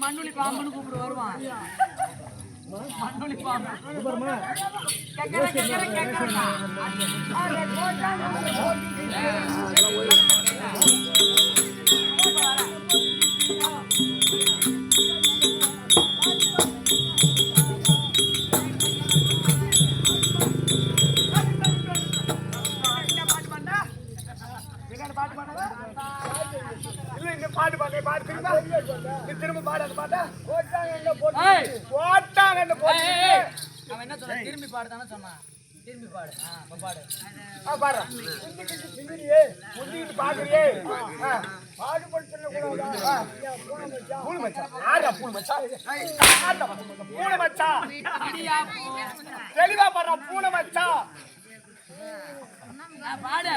மண்ணுளி பாம்புன்னு கூப்பிடு வருவான். மண்ணுளி பாம்பு அவன் என்ன சொன்ன? திரும்பி பாடுதானே சொன்னான். திரும்பி பாடு. பாடு. பாரு. முந்திக்கிட்டு பாக்குறியே. பூனை மச்சான். ஆடா பூனை மச்சான். பூனை மச்சான். தெளிவா பாடுறா பூனை மச்சான். பாடு.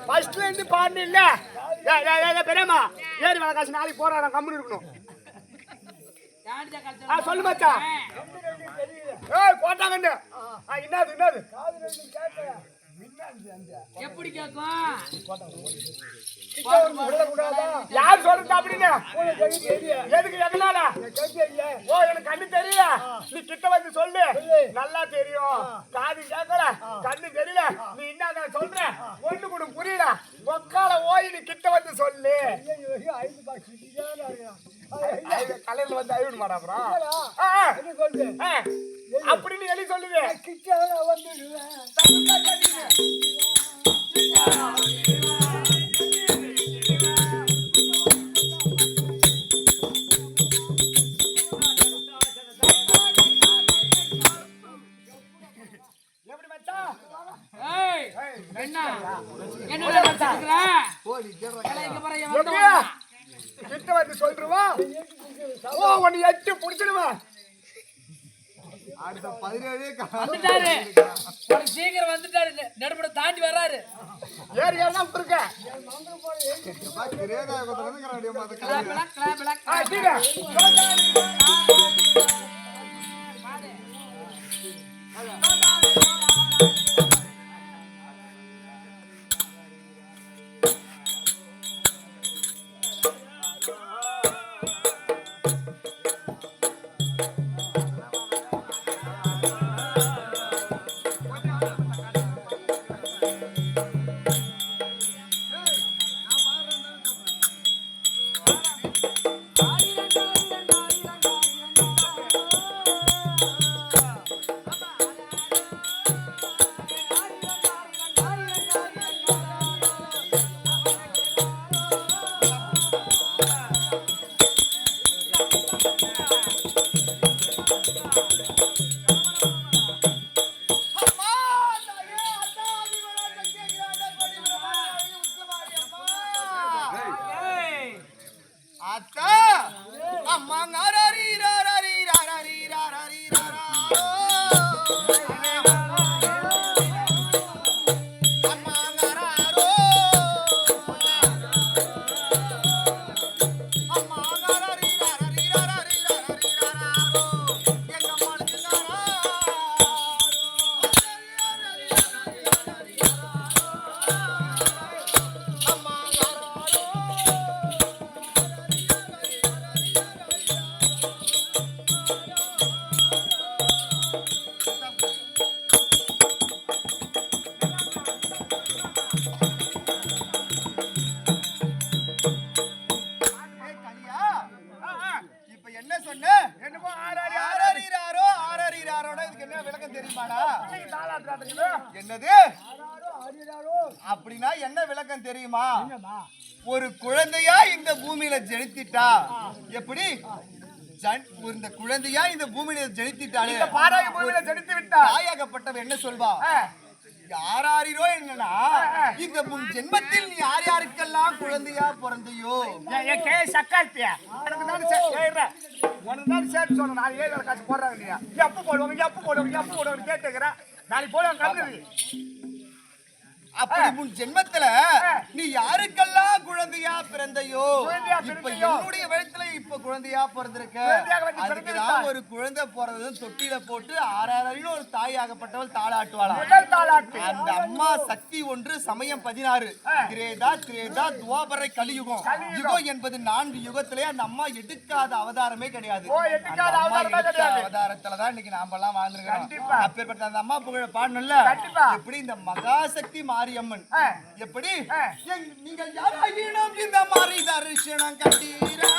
ஃபர்ஸ்ட்ல இருந்து பாடு இல்ல. பெரியம்மா ஏறி வர காசு நாளைக்கு போறாங்க கம்முன்னு இருக்கணும். சொல்லு மச்சான். போட்டாங்க. என்னது எப்படி கேட்கும்? யார் சொல்றது அப்படின்னு? எதுக்கு எதனால? ஓ எனக்கு கண்ணு தெரியும். நீ கிட்ட வந்து சொல்லு. நல்லா தெரியும். காது கேட்கல, கண்ணு தெரியல. நீ என்ன சொல்ற ஒண்ணு கூட புரியல. ஒக்கால ஓய் நீ கிட்ட வந்து சொல்லு. கலையில வந்து அழிவிட மாட்டாப்ரா அப்படின்னு எழுதி சொல்லுது. கிட்ட வந்து கிட்ட வந்து சொல்றவா உன்னை எட்டு புடிச்சிடுவா. அடுத்த 17 வந்துட்டாரு. சீக்கிரம் வந்துட்டாரு. நடுப்பட தாண்டி வர்றாரு. ஏறி தான் இருக்க. என்னது அப்படின்னா என்ன விளக்கம் தெரியுமா? ஒரு குழந்தையா இந்த பூமியில ஜனித்திட்டா எப்படி இந்த குழந்தையா இந்த பூமியில ஜனித்திட்டாலே தாயாகப்பட்டவ என்ன சொல்வா? யாராரிரோ என்னன்னா இந்த முன் ஜென்மத்தில் நீ யார் யாருக்கெல்லாம் குழந்தையா பிறந்தையோ சக்காத்தியா சேர்த்து சொன்ன நாலு ஏழு காசு போடுறாங்க இல்லையா? எப்ப போடுவாங்க எப்ப போடுவாங்க எப்ப போடுவாங்க கேட்டுக்கிறேன். நாளைக்கு போடுவாங்க கண்ணு அப்படி உன் ஜென்மத்துல நீ யாருக்கெல்லாம் குழந்தையா பிறந்தையோ இப்ப என்னுடைய வயசுல இப்ப குழந்தையா பிறந்திருக்க. அதுக்குதான் ஒரு குழந்தை பிறந்தது தொட்டில போட்டு ஆறாரின்னு ஒரு தாயாகப்பட்டவள் தாளாட்டுவாளா. அந்த அம்மா சக்தி ஒன்று சமயம் 16 திரேதா திரேதா துவாபரை கலியுகம். யுகம் என்பது 4 யுகத்திலே அந்த அம்மா எடுக்காத அவதாரமே கிடையாது. அவதாரத்துலதான் இன்னைக்கு நாம எல்லாம் வாழ்ந்துருக்கோம். அப்பேற்பட்ட அந்த அம்மா புகழ பாடணும்ல. எப்படி இந்த மகாசக்தி மாரியம்மன் எப்படி நீங்கள் யாராயினும் இந்த மாதிரி தரிசனம் கண்டீரா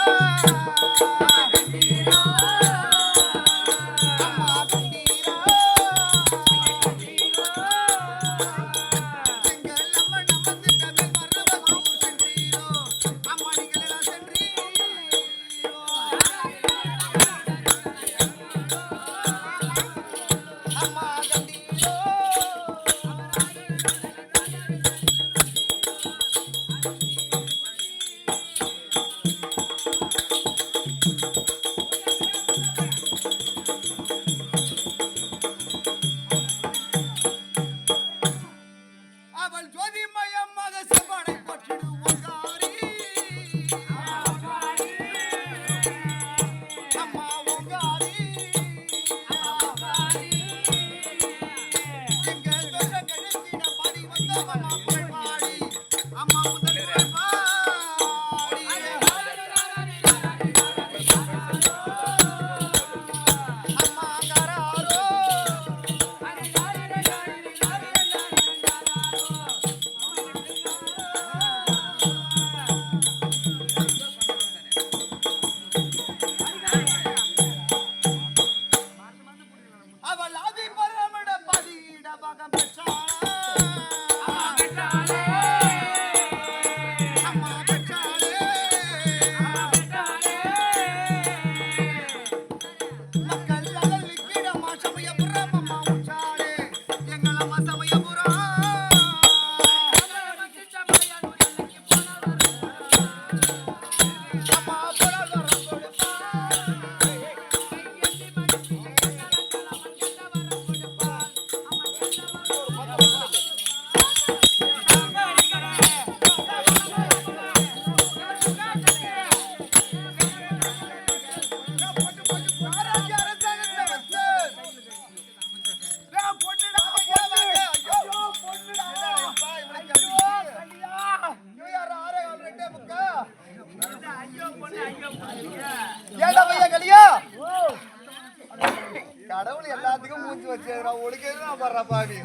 கடவுள் எல்லாத்துக்கும் மூஞ்சி வச்சுக்கிறா. உனக்கு எதுவும் வர்ற பாடி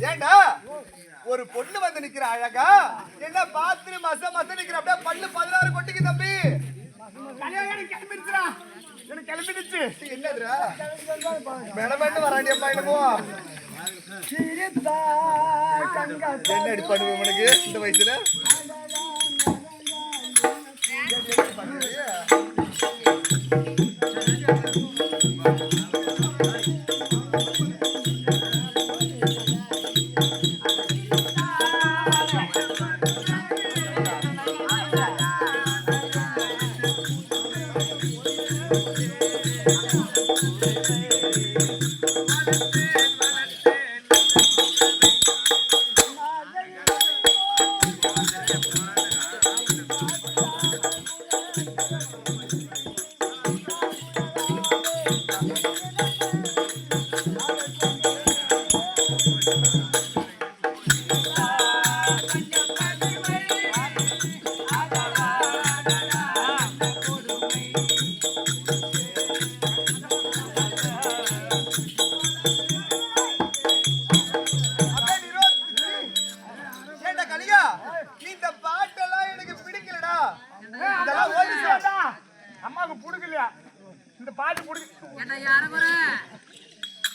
ஏண்டா ஒரு பொண்ணு வந்து நிக்கிற அழகா என்ன பாத்து மச நிக்கிற அப்படியே பல்லு 16 கொட்டிக்கு தம்பி. எனக்கு கிளம்பிடுச்சு. என்னதுரா மேடம் வராண்டியப்பா என்னமோ என்ன அடி பண்ணுவேன் உனக்கு இந்த வயசுல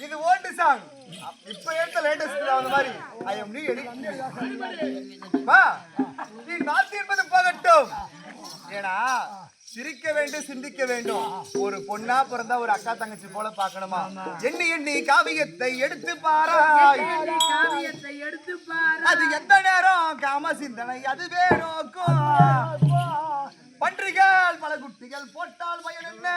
இது ஓல்ட் சாங். இப்ப ஏத்த லேட்டஸ்ட் அந்த மாதிரி ஐ அம் நியூ வா நீ நாத்தி என்பது போகட்டும். ஏனா சிரிக்க வேண்டும் சிந்திக்க வேண்டும். ஒரு பொண்ணா பிறந்தா ஒரு அக்கா தங்கச்சி போல பார்க்கணுமா? எண்ணி எண்ணி காவியத்தை எடுத்து பாராய். அது எந்த நேரம் காம சிந்தனை அதுவே நோக்கும். பன்றிகள் பல குட்டிகள் போட்டால் பயன் என்ன?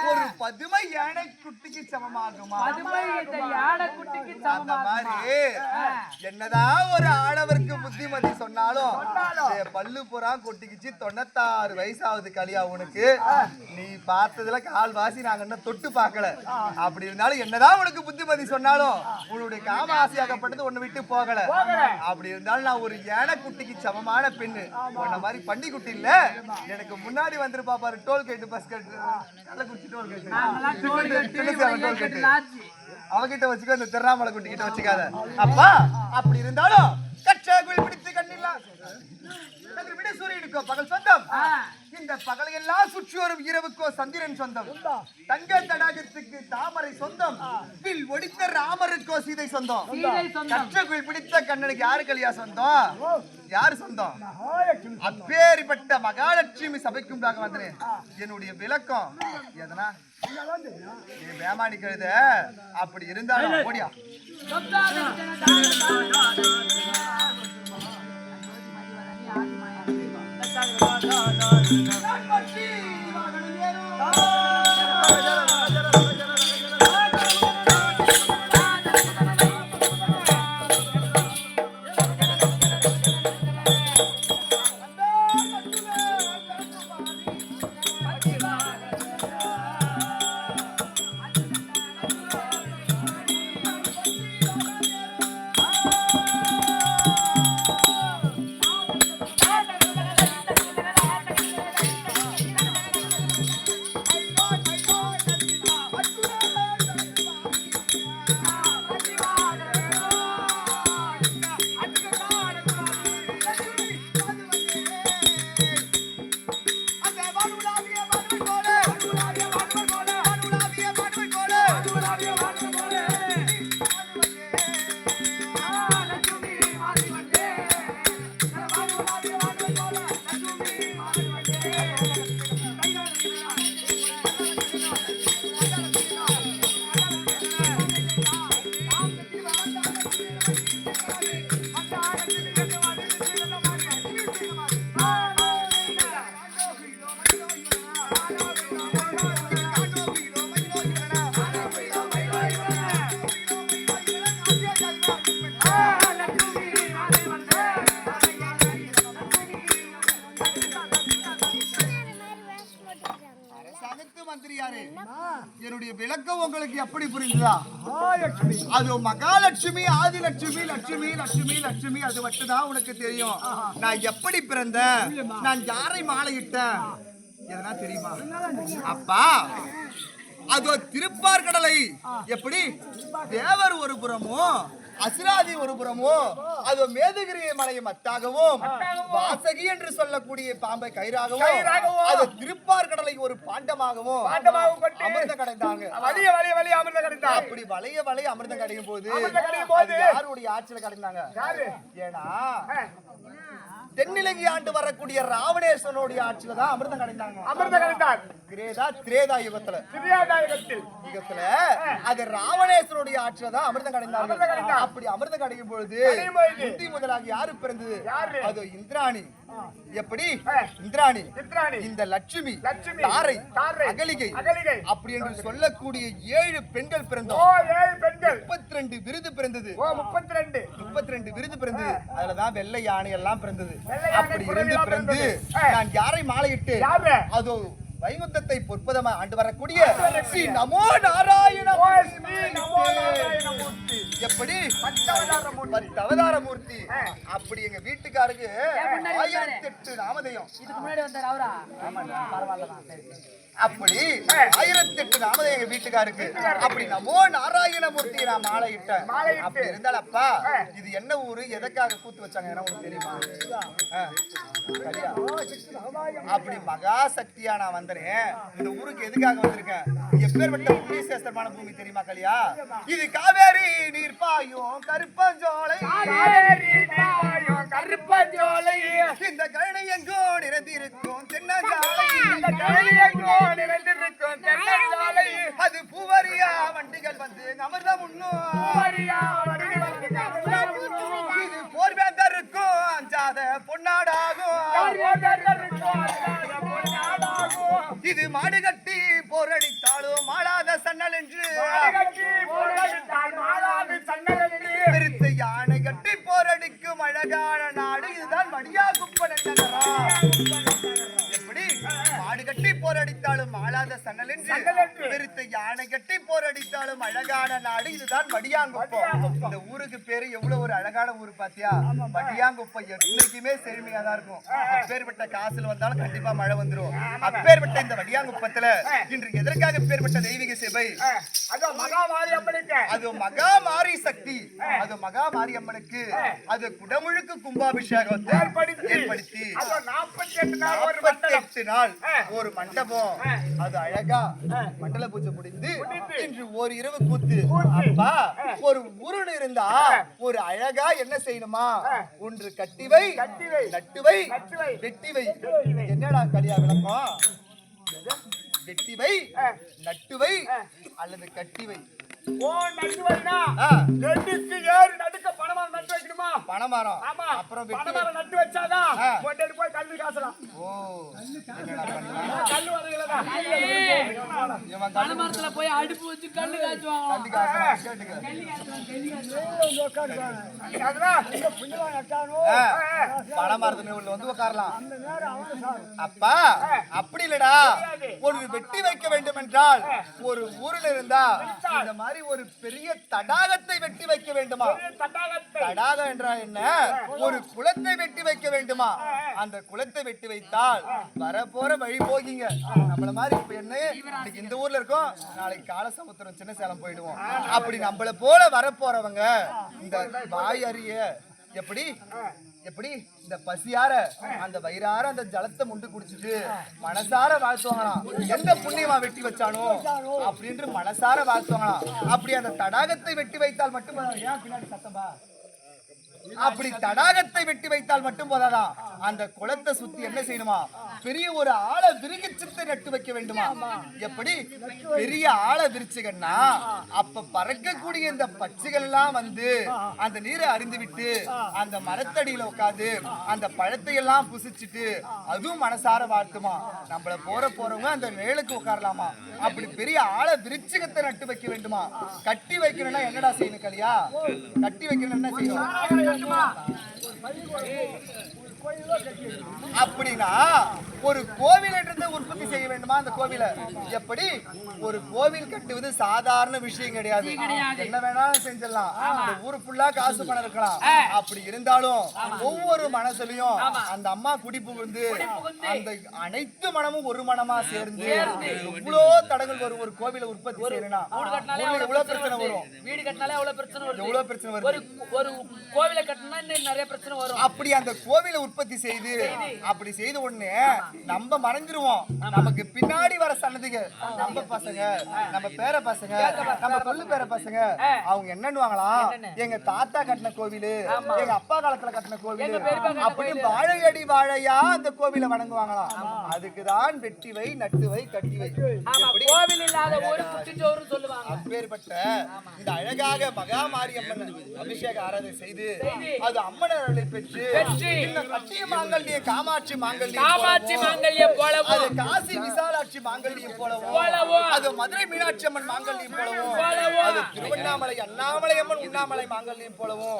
ஒரு பதுமை யானை குட்டிக்கு சமமாகுமா? பதுமை இந்த யானை குட்டிக்கு அந்த சமமாகுமா? மாதிரி என்னதான் ஒரு ஆடவருக்கு புத்திமதி சொன்னாலும் பல்லு புறா கொட்டிக்கிச்சு 96 வயசாகுது கலியா உனக்கு. நீ பார்த்ததுல கால்வாசி நாங்க என்ன தொட்டு பார்க்கல. அப்படி இருந்தாலும் என்னதான் உனக்கு புத்திமதி சொன்னாலும் உன்னுடைய காம ஆசையாகப்பட்டது ஒண்ணு விட்டு போகல. அப்படி இருந்தாலும் நான் ஒரு யானை குட்டிக்கு சமமான பெண்ணு. உன்ன மாதிரி பண்டி குட்டி இல்ல. எனக்கு முன்னாடி வந்துருப்பா பாரு டோல்கேட் பஸ் கட்டு கள்ளக்குறிச்சி டோல்கேட் அவகிட்ட வச்சுக்க. இந்த திருநாமலை குட்டி கிட்ட வச்சுக்காத. அப்பா அப்படி இருந்தாலும் கச்சாகுள் பிடித்து கண்ணில்லாம் சூரியனுக்கோ பகல் சொந்தம். இந்த பகலையெல்லாம் சுற்றி வரும் இரவுக்கோ சந்திரன் சொந்தம். தங்க தடாகத்துக்கு தாமரை சொந்தம். வில் ஒடித்த ராமருக்கோ சீதை சொந்தம். கச்சகுள் பிடித்த கண்ணனுக்கு யாரு கலியா சொந்தம்? யாரு சொந்தம்? அப்பேரிப்பட்ட மகாலட்சுமி சபைக்கும் வந்தேன். என்னுடைய விளக்கம் எதனா வேமாடி கழுத. அப்படி இருந்தாலும் ஓடியா என்னுடைய விளக்கம் உங்களுக்கு எப்படி புரிந்ததா? அது மகாலட்சுமி ஆதிலட்சுமி லட்சுமி லட்சுமி லட்சுமி அது மட்டும்தான் உனக்கு தெரியும். நான் எப்படி பிறந்தேன், நான் யாரை மாலையிட்டேன் எதனா தெரியுமா? அப்பா அது திருப்பார்கடலை எப்படி தேவர் ஒரு புறமும் அசுராதி ஒரு புறமும் அது மேதுகிரி மலையை மத்தாகவும் வாசகி என்று சொல்லக்கூடிய பாம்பை கயிறாகவும் அது திருப்பார்கடலை ஒரு பாண்டமாகவும் அமிர்தம் கடைந்தாங்க. அப்படி வளைய வளைய அமிர்தம் கிடைக்கும் போது யாருடைய ஆட்சியில கடைந்தாங்க? ஏன்னா தென்னிலங்கை ஆண்டு வரக்கூடிய ராவணேஸ்வரனுடைய ஆட்சியில தான் அமிர்தம் கடைந்தாங்க. திரேதா யுகத்துல அது ராவணேஸ்வரனுடைய ஆட்சியில தான் அமிர்தம் கடைந்தாங்க. அப்படி அமிர்தம் கிடைக்கும் பொழுது இந்தி முதலாக யாரு பிறந்தது? அது இந்திராணி. எப்படி இந்திராணி? இந்த லட்சுமி தாரை அகலிகை அப்படி என்று சொல்லக்கூடிய 7 பெண்கள் பிறந்தோம். 32 விருது பிறந்தது. 32 விருது பிறந்தது. அதுலதான் வெள்ளை யானை எல்லாம் பிறந்தது. அப்படி இருந்து பிறந்து நான் யாரை மாலையிட்டு அதோ வைகுந்தத்தை பொற்பதமா ஆண்டு வரக்கூடிய ஸ்ரீ நமோ நாராயண எப்படி 10 அவதார மூர்த்தி. அப்படி எங்க வீட்டுக்காருக்கு 1008 நாமதேயம். இதுக்கு முன்னாடி வந்தார் அவரா? அப்படி 1008 நாமதேயம் எங்க வீட்டுக்காருக்கு. அப்படி நமோ நாராயண மூர்த்தியை நான் மாலையிட்டேன். அப்படி இருந்தாலும் அப்பா இது என்ன ஊரு, எதற்காக கூத்து வச்சாங்க உனக்கு தெரியுமா? அப்படி மகா சக்தியா நான் வந்தேன். இந்த ஊருக்கு எதுக்காக வந்திருக்கேன்? எப்பேற்பட்ட புண்ணியசேஸ்திரமான பூமி தெரியுமா கலியா? இது காவேரி நீர் பாயும் கருப்பஞ்சோலை. இந்த கழனி எங்கோ நிறைந்திருக்கும் தென்னஞ்சாலை. அது பூவரியா வண்டிகள் வந்து அமிர்தம் இது போர்வேந்தருக்கும் அஞ்சாத பொன்னாடாகும். இது மாடு கட்டி போரடித்தாலும் என்று விரித்த யானை கட்டி போரடித்தாலும் அழகான நாடு இதுதான் வடியாங்குப்பம். இந்த ஊருக்கு பேரு எவ்வளவு ஒரு அழகான ஊர் பாத்தியா? வடியாங்குப்பம் என்னைக்குமே செழுமையா தான் இருக்கும். அப்பேற்பட்ட காசுல வந்தாலும் கண்டிப்பா மழை வந்துரும். அப்பேற்பட்ட இந்த வடியாங்குப்பத்துல இன்று எதற்காக பேர்பட்ட தெய்வீக சபை? அது மகாமாரியம்மனுக்கு, அது மகாமாரி சக்தி, அது மகாமாரியம்மனுக்கு அது குடமுழுக்கு கும்பாபிஷேகத்தை ஏற்படுத்தி 48 நாள் ஒரு மண்டபம் அது அழகா மண்டல பூஜை முடிந்து இன்று ஒரு இரவு கூத்து. அப்பா ஒரு ஊருன்னு இருந்தா ஒரு அழகா என்ன செய்யணுமா? ஒன்று கட்டிவை, நட்டுவை, வெட்டிவை. என்னடா கலியா விளக்கம்? வெட்டிவை, நட்டுவை அல்லது கட்டிவை. ஓ நட்டுவைனா நெடுக்கு ஏறு நடுக்க பணமரம் நட்டு வைக்கணுமா? பணமரம். ஆமா. அப்புறம் பணமரம் நட்டு வச்சாதான் போட்டு போய் கல்லு காசலாம். ஓ என்னடா பண்ணா? கல்லு வரலடா. இவன் பணமரத்துல போய் அடுப்பு வச்சு கல்லு காச்சுவாங்க. கல்லு காசலாம் கேட்டுங்க. அதனா இந்த புண்ணியவா நட்டானோ பணமரத்துல உள்ள வந்து உட்காரலாம். அப்பா அப்படி இல்லடா. ஒரு வெட்டி வைக்க வேண்டும் என்றால் ஒரு ஊரில் இருந்தா இந்த மாதிரி ஒரு பெரிய தடாகத்தை வெட்டி வைக்க வேண்டுமா? தடாகம் என்றால் என்ன? ஒரு குளத்தை வெட்டி வைக்க வேண்டுமா? அந்த குளத்தை வெட்டி வைத்தால் வரப்போற வழி போகிங்க. நம்மள மாதிரி இப்ப என்ன இன்னைக்கு இந்த ஊர்ல இருக்கோம், நாளைக்கு காலசமுத்திரம் சின்ன சேலம் போயிடுவோம். அப்படி நம்மள போல வரப்போறவங்க இந்த வாய் அறிய எப்படி எப்படி இந்த பசியார அந்த வயிறார அந்த ஜலத்தை முண்டு குடிச்சிட்டு மனசார வாழ்த்துவாங்களாம். எந்த புண்ணியமா வெட்டி வச்சானோ அப்படின்று மனசார வாழ்த்துவாங்களாம். அப்படி அந்த தடாகத்தை வெட்டி வைத்தால் மட்டும் ஏன் பின்னாடி சத்தமா? அப்படி தடாகத்தை வெட்டி வைத்தால் மட்டும் போதாதான், அந்த குளத்தை சுத்தி என்ன செய்யணுமா? பெரிய ஒரு ஆழ விரிச்சத்தை நட்டு வைக்க வேண்டுமா? எப்படி பெரிய ஆழ விரிச்சுகன்னா அப்ப பறக்கக்கூடிய இந்த பட்சிகள் எல்லாம் வந்து அந்த நீரை அறிந்து விட்டு அந்த மரத்தடியில உட்காந்து அந்த பழத்தை எல்லாம் புசிச்சுட்டு அதுவும் மனசார வாழ்த்துமா. நம்மள போறவங்க அந்த நிழலுக்கு உட்காரலாமா? அப்படி பெரிய ஆழ விரிச்சகத்தை நட்டு வைக்க வேண்டுமா? கட்டி வைக்கணும்னா என்னடா செய்யணும் கலியா? கட்டி வைக்கணும் என்ன செய்யணும்? அப்படின்னா ஒரு கோவில் என்று உற்பத்தி செய்ய வேண்டுமா? அந்த கோவில எப்படி? ஒரு கோவில் கட்டுவது சாதாரண விஷயம் கிடையாது. என்ன வேணாலும் செஞ்சிடலாம். ஊரு ஃபுல்லா காசு பணம் இருக்கலாம். அப்படி இருந்தாலும் ஒவ்வொரு மனசுலயும் அந்த அம்மா குடி புகுந்து அந்த அனைத்து மனமும் ஒரு மனமா சேர்ந்து எவ்வளோ தடங்கள் வரும். ஒரு கோவில உற்பத்தி செய்யணும்னா எவ்வளவு பிரச்சனை வரும். வீடு கட்டினாலே எவ்வளவு பிரச்சனை வரும். எவ்வளவு பிரச்சனை வரும். ஒரு கோவில கட்டினா இன்னும் நிறைய பிரச்சனை வரும். அப்படி அந்த கோவிலை உற்பத்தி செய்து அப்படி செய்த உடனே நம்ம மறைஞ்சிருவோம். நமக்கு பின்னாடி வர சன்னதிங்க நம்ம பசங்க, நம்ம பேர பசங்க, நம்ம கொள்ளு பேர பசங்க அவங்க என்னன்னுவாங்களாம், எங்க தாத்தா கட்டின கோவிலு, எங்க அப்பா காலத்துல கட்டின கோவிலு அப்படி வாழையடி வாழையா அந்த கோவிலை வணங்குவாங்களாம். அதுக்குதான் வெட்டிவை, நட்டுவை, கட்டிவை. கோவில் இல்லாத ஒரு குட்டிச்சோறு சொல்லுவாங்க. அப்பேற்பட்ட இந்த அழகாக மகாமாரியம்மன் அபிஷேக ஆராதனை செய்து அது அம்மன் அருளை பெற்று கட்டிய மாங்கல்ய காமாட்சி மாங்கல்யம் போலவும், அது காசி விசாலாட்சி மாங்கல்யம் போலவும், அது மதுரை மீனாட்சி அம்மன் மாங்கல்யம் போலவும், அது திருவண்ணாமலை அண்ணாமலை அம்மன் உண்ணாமலை மாங்கல்யம் போலவும்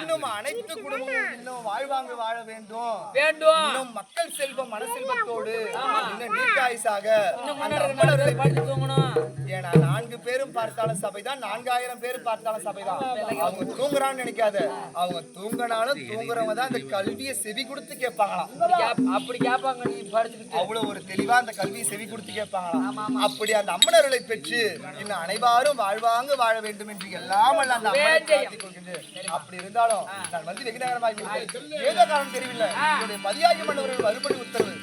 இன்னும் அனைத்து குடும்பமும் இன்னும் வாழ்வாங்க வாழ வேண்டும். இன்னும் மக்கள் செல்வம் மனசெல்வத்தோடு இன்னும் நீர்காய்சாக ஏன்னா 4 பேரும் பார்த்தாலும் சபைதான், 4000 பேரும் பார்த்தாலும் சபைதான். அவங்க தூங்குறான்னு நினைக்காத, அவங்க தூங்கினாலும் தூங்குறவங்க தான் இந்த கல்வியை செவி கொடுத்து கேட்பாங்களாம். அப்படி கேட்பாங்க. நீ படிச்சுக்கிட்டு அவ்வளவு ஒரு தெளிவா அந்த கல்வியை செவி கொடுத்து கேட்பாங்களாம். அப்படி அந்த அம்மனர்களை பெற்று இன்னும் அனைவரும் வாழ்வாங்க வாழ வேண்டும் என்று எல்லாம் அல்ல அந்த அம்மனை பிரார்த்திக் கொள்கின்றேன். அப்படி இருந்தாலும் நான் வந்து வெகு நேரமாகி ஏதோ காரணம் தெரியவில்லை. என்னுடைய மதியாகி மன்னவர்கள் மறுபடி உத்தரவு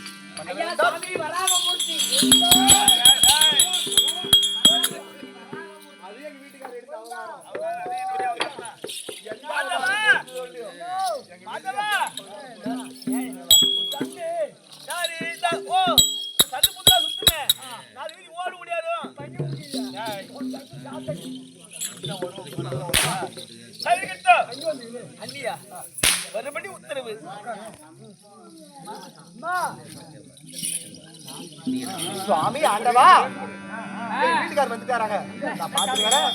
மறுபடி உத்தரவு. சுவாமி ஆண்டவா, வீட்டுக்காரர் வந்துட்டாராங்க, நான் பாத்துக்கிறேன்.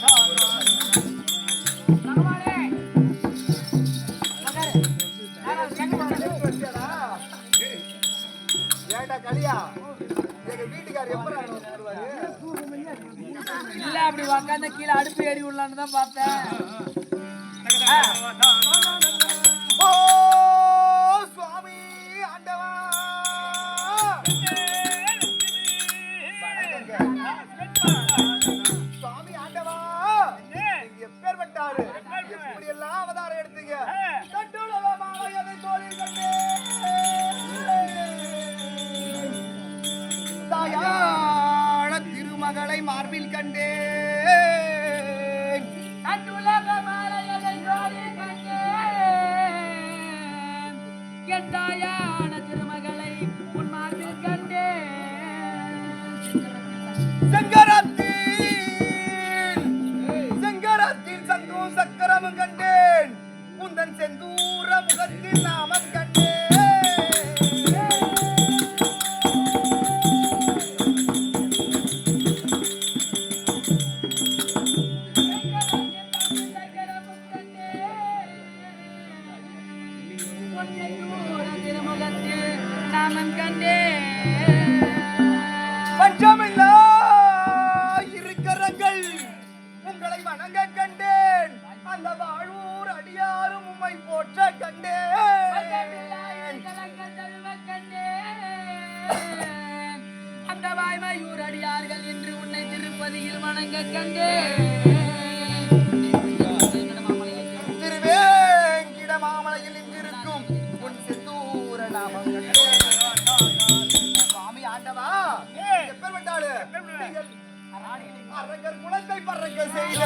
ஏண்டா கலியா, எங்க எங்க வீட்டுக்காரர் எப்ப வருவாரு? இல்ல அப்படி உக்காந்த கீழே அடுப்பு ஏறி உள்ளான்னு தான் பார்த்தேன். ஓ சுவாமி ஆண்டவா சுவாமி ஆண்டவா நீங்க எப்பேற்பட்டாரு எப்படி எல்லாம் அவதாரம் எடுத்தீங்க கட்டுலகமாலையதை தோளில் கண்டேன் தாயான திருமகளை மார்பில் கண்டேன் கட்டுலகமாலையதை தோளில் கண்டேன் என் தாயான திருமகளை உன் மார்பில் கண்டேன் செங்கரத்தில் சங்கும் சக்கரமும் கண்டேன் உந்தன் செந்தூர முகத்தில் நாமம் கண்டேன் நாமம் கண்டேன் பஞ்சமில்லா இருக்கிறங்கள் உங்களை வணங்க கண்டேன் அந்த வாழ்வூர் அடியாரும் உம்மை போற்ற கண்டேன் அந்த வாய்மையூர் அடியார்கள் என்று உன்னை திருப்பதியில் வணங்க கண்டேன் திருவேங்கிட மாமலையில் இங்கிருக்கும் உன் செந்தூர நாமம் கண்டேன் சுவாமி ஆண்டவா எப்பேற்பட்டாரு நீங்கள் அரங்கர் குலத்தை பறக்க செய்த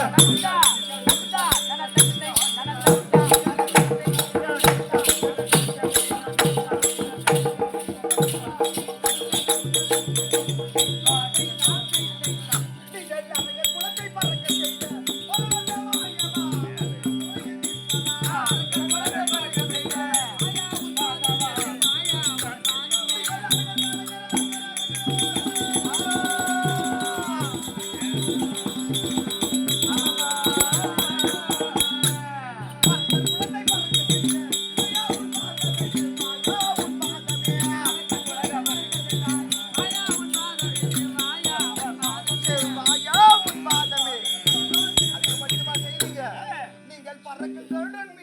நீங்கள் பறக்க சொல்றேன்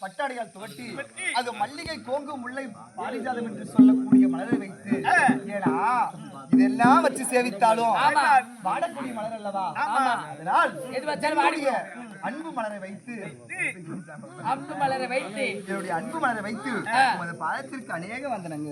பட்டாடையால் துவட்டி அது மல்லிகை கோங்கு முல்லை பாரிஜாதம் என்று சொல்லக்கூடிய மலரை வைத்து ஏடா இதெல்லாம் வச்சு சேவித்தாலும் வாடக்கூடிய மலர் அல்லவா அதனால் அன்பு மலரை வைத்து என்னுடைய அன்பு மலரை வைத்து உமது பாதத்திற்கு அநேக வந்தனங்க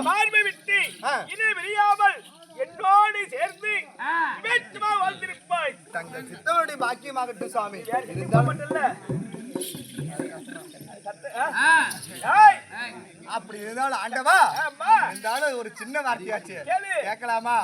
பார்வை விட்டு இனி விரியாமல் என்னோடு சேர்ந்து வாழ்ந்திருப்பாய். தங்கள் சித்தவருடைய பாக்கியமாகட்டும் சுவாமி. அப்படி இருந்தாலும் ஆண்டவா இருந்தாலும் ஒரு சின்ன வார்த்தையாச்சு கேட்கலாமா?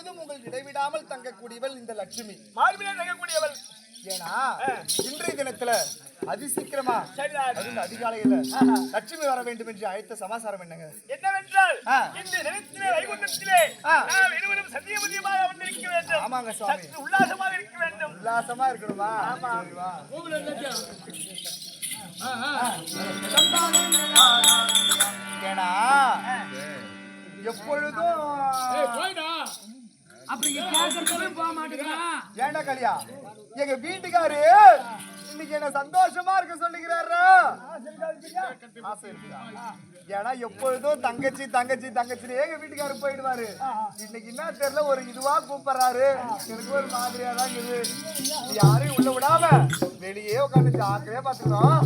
எப்பொழுதும் உங்கள் இடைவிடாமல் தங்கக்கூடியவள் இந்த லட்சுமி. மார்பிலே தங்கக்கூடியவள். ஏன்னா இன்றைய தினத்துல அதிசீக்கிரமா சரிதான். அதுவும் அதிகாலையில லட்சுமி வர வேண்டும் என்று அழைத்த சமாசாரம் என்னங்க? என்னவென்றால் இந்த நிலத்திலே வைகுண்டத்திலே நாம் இருவரும் சத்தியமதியமாக வந்திருக்க வேண்டும். ஆமாங்க சுவாமி. சற்று உல்லாசமாக இருக்க வேண்டும். உல்லாசமா இருக்கணுமா? ஆமா. வா. ஏன்னா எப்பொழுதும் அப்படி கேட்கறதுக்கு போக மாட்டேங்கிறான். ஏண்டா கலியா எங்க வீட்டுக்காரு இன்னைக்கு என்ன சந்தோஷமா இருக்க சொல்லுகிறாரா? ஆசை இருக்குதா? ஏன்னா எப்பொழுதும் தங்கச்சி தங்கச்சி தங்கச்சின்னு எங்க வீட்டுக்காரு போயிடுவாரு. இன்னைக்கு என்ன தெரியல ஒரு இதுவா கூப்பிடுறாரு. எனக்கு ஒரு மாதிரியா தான் இருக்குது. யாரையும் உள்ள விடாம வெளியே உட்காந்து ஜாக்கிரதையா பாத்துக்கிறோம்.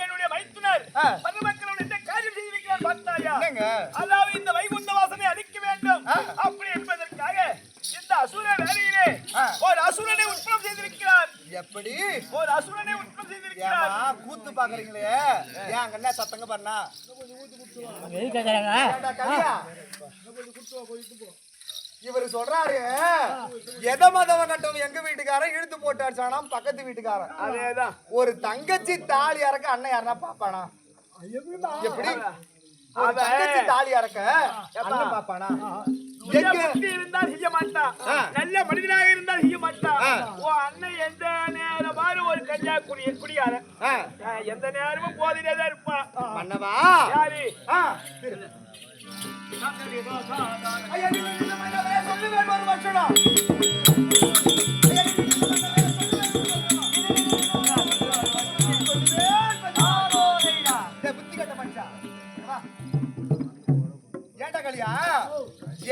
என்னுடைய மைத்துனர் மருமக்களோடு என்ன காரியம் செய்திருக்கிறார் பார்த்தாயா? அதாவது இந்த வைகுண்ட வாசனை அழிக்க வேண்டும் அப்படி என்பதற்காக இந்த அசுர வேலையிலே ஒரு அசுரனை உற்பத்தி செய்திருக்கிறார். எப்படி ஒரு அசுரனை உற்பத்தி செய்திருக்கிறார்? கூத்து பாக்குறீங்களே ஏன் அங்க என்ன சத்தங்க பண்ணா? இவரு சொல்றாரு எத மதவ கட்டவன் எங்க வீட்டுக்காரன் இழுத்து போட்டு அடிச்சானா பக்கத்து வீட்டுக்காரன். அதேதான். ஒரு தங்கச்சி தாலி அறக்க அண்ணன் யாருன்னா பாப்பானா? எப்படி ஒரு தங்கச்சி தாலி அறக்க அண்ணன் பாப்பானா? இருந்தால் செய்ய மாட்டான். நல்ல மனிதனாக இருந்தால் செய்ய மாட்டான். அண்ணன் எந்த நேரம் பாரு ஒரு கல்யா குடியார எந்த நேரமும் போதிலே தான் இருப்பான். மன்னவா யாரு சொல்லுவேன் ஒரு வருஷம் புத்தி கட்ட மனுஷா ஏண்டா கலியா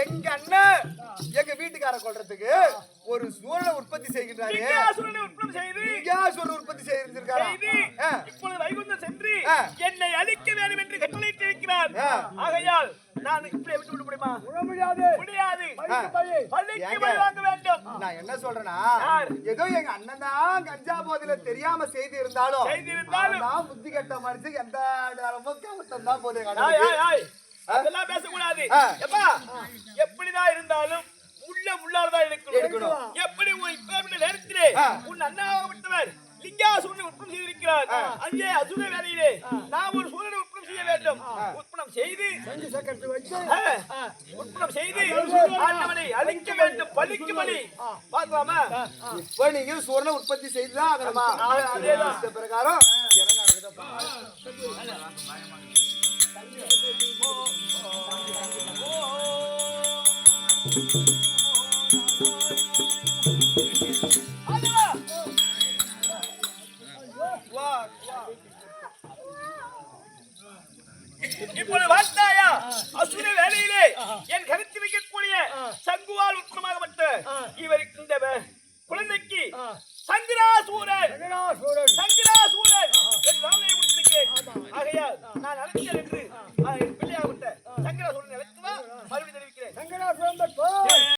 எங்க அண்ணன் எங்க வீட்டுக்கார கொள்றதுக்கு ஒரு சூழலை உற்பத்தி செய்கின்றாரு. உற்பத்தி செய்திருக்காரு. இப்பொழுது வைகுண்டம் சென்று என்னை அழிக்க வேண்டும் என்று கட்டளையிட்டு இருக்கிறார். ஆகையால் நான் இப்படி விட்டு விட முடியுமா? முடியாது. பள்ளிக்கு போய் வாங்க வேண்டும். நான் என்ன சொல்றேன்னா ஏதோ எங்க அண்ணன் தான் கஞ்சா போதில தெரியாம செய்து இருந்தாலும் நான் புத்தி கட்ட மனுஷன் எந்த நேரமும் கவசம் தான் போதே. அதெல்லாம் பேசக்கூடாது. எப்படிதான் இருந்தாலும் உள்ளாதான் இருக்கணும். எப்படி உன் அண்ணாவிட்டவர் லிங்காசூரனை உற்பத்தி செய்திருக்கிறார். அங்கே அசுர வேலையிலே நாம் ஒரு சூரனை உற்பத்தி செய்ய வேண்டும். உற்பத்தி செய்து உற்பத்தி செய்து ஆண்டவனை அழிக்க வேண்டும். பலிக்கு பலி பார்க்கலாமா? இப்ப நீங்க சூரனை உற்பத்தி செய்துதான் ஆகணுமா? அதேதான் இந்த பிரகாரம் என்ன நடக்குதோ இப்பொழுது பார்த்தாயா அசுர வேலையிலே என் கருத்து வைக்கக்கூடிய சங்குவால் உத்தமமாகப்பட்ட இவருக்கு இந்த குழந்தைக்கு சங்கராசூரன் என்று நாளை உடுத்திருக்கிறேன். ஆகையால் நான் அழைத்தேன் என்று பிள்ளையாகப்பட்ட